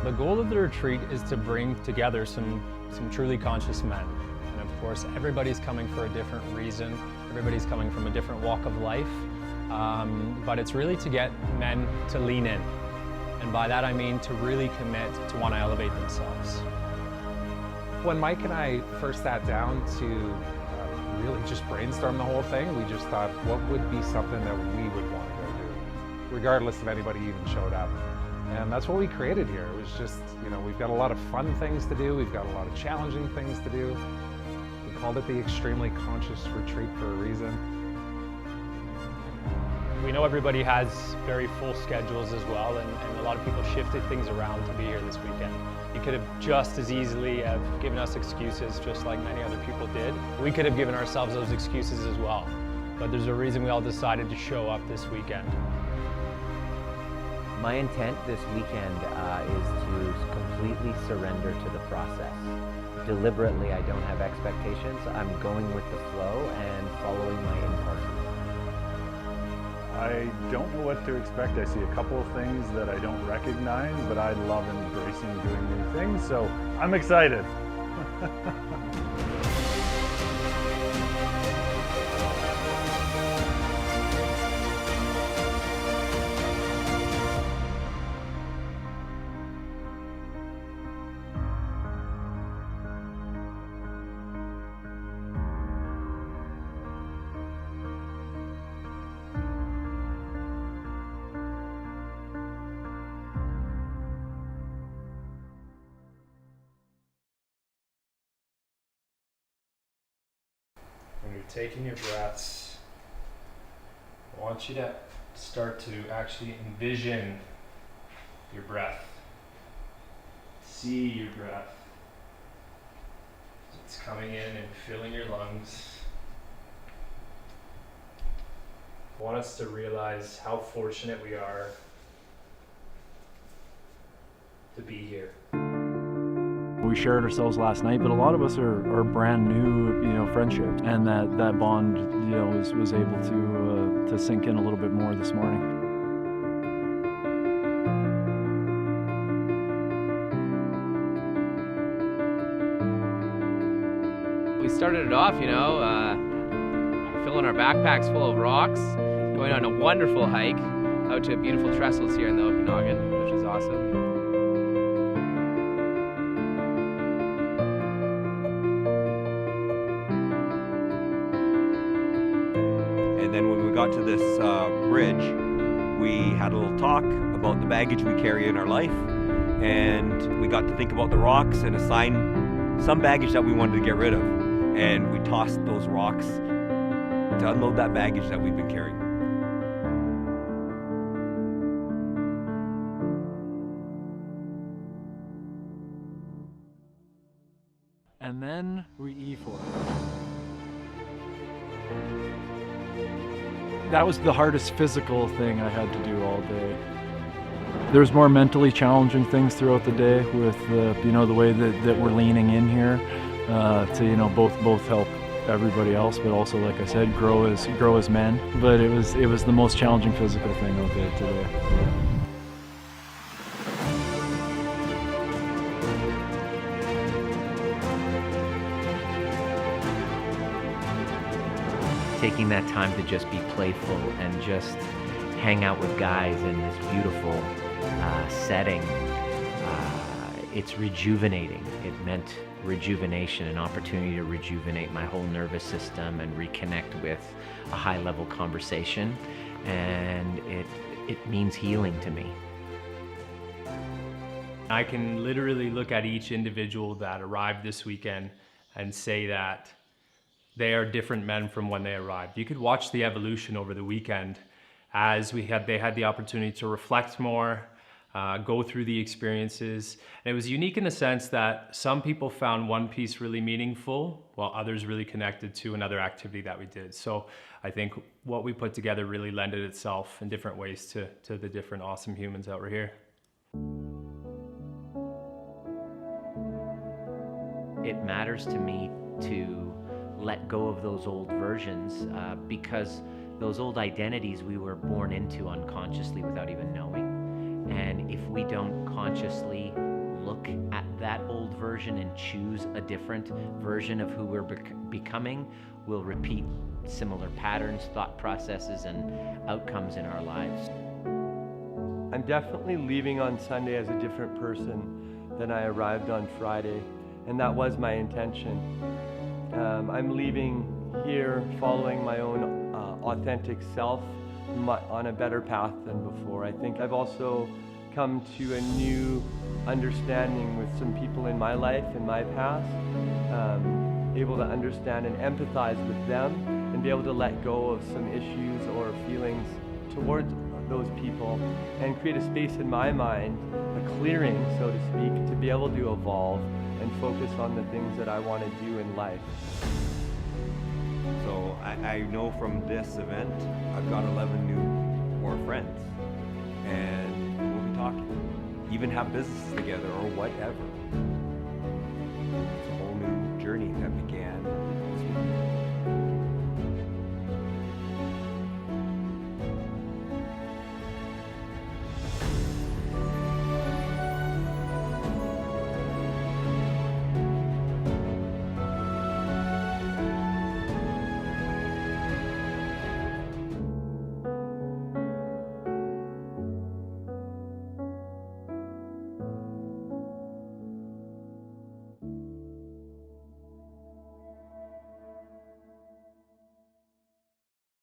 The goal of the retreat is to bring together some truly conscious men. And of course, everybody's coming for a different reason. Everybody's coming from a different walk of life. But it's really to get men to lean in. And by that I mean to really commit to want to elevate themselves. When Mike and I first sat down to really just brainstorm the whole thing, we just thought, what would be something that we would want to go do, regardless if anybody even showed up. And that's what we created here. It was just, we've got a lot of fun things to do. We've got a lot of challenging things to do. We called it the Extremely Conscious Retreat for a reason. We know everybody has very full schedules as well, and a lot of people shifted things around to be here this weekend. You could have just as easily have given us excuses, just like many other people did. We could have given ourselves those excuses as well, but there's a reason we all decided to show up this weekend. My intent this weekend is to completely surrender to the process. Deliberately, I don't have expectations. I'm going with the flow and following my impulses. I don't know what to expect. I see a couple of things that I don't recognize, but I love embracing doing new things, so I'm excited. When you're taking your breaths, I want you to start to actually envision your breath. See your breath. It's coming in and filling your lungs. I want us to realize how fortunate we are to be here. We shared ourselves last night, but a lot of us are brand new, friendships, and that bond, was able to sink in a little bit more this morning. We started it off, filling our backpacks full of rocks, going on a wonderful hike out to beautiful trestles here in the Okanagan, which is awesome. And then when we got to this bridge, we had a little talk about the baggage we carry in our life, and we got to think about the rocks and assign some baggage that we wanted to get rid of. And we tossed those rocks to unload that baggage that we've been carrying. And then we E4. That was the hardest physical thing I had to do all day. There's more mentally challenging things throughout the day with the way that we're leaning in here to both help everybody else, but also, like I said, grow as men. But it was the most challenging physical thing of it today. Taking that time to just be playful and just hang out with guys in this beautiful setting, it's rejuvenating. It meant rejuvenation, an opportunity to rejuvenate my whole nervous system and reconnect with a high-level conversation, and it means healing to me. I can literally look at each individual that arrived this weekend and say that they are different men from when they arrived. You could watch the evolution over the weekend as they had the opportunity to reflect more, go through the experiences. And it was unique in the sense that some people found one piece really meaningful, while others really connected to another activity that we did. So I think what we put together really lended itself in different ways to the different awesome humans that were here. It matters to me to let go of those old versions because those old identities we were born into unconsciously without even knowing. And if we don't consciously look at that old version and choose a different version of who we're becoming, we'll repeat similar patterns, thought processes, and outcomes in our lives. I'm definitely leaving on Sunday as a different person than I arrived on Friday, and that was my intention. I'm leaving here following my own authentic self on a better path than before. I think I've also come to a new understanding with some people in my life, in my past, able to understand and empathize with them and be able to let go of some issues or feelings towards those people and create a space in my mind, a clearing, so to speak, to be able to evolve and focus on the things that I want to do in life. So I know from this event, I've got 11 more friends, and we'll be talking, even have businesses together or whatever. It's a whole new journey that begins.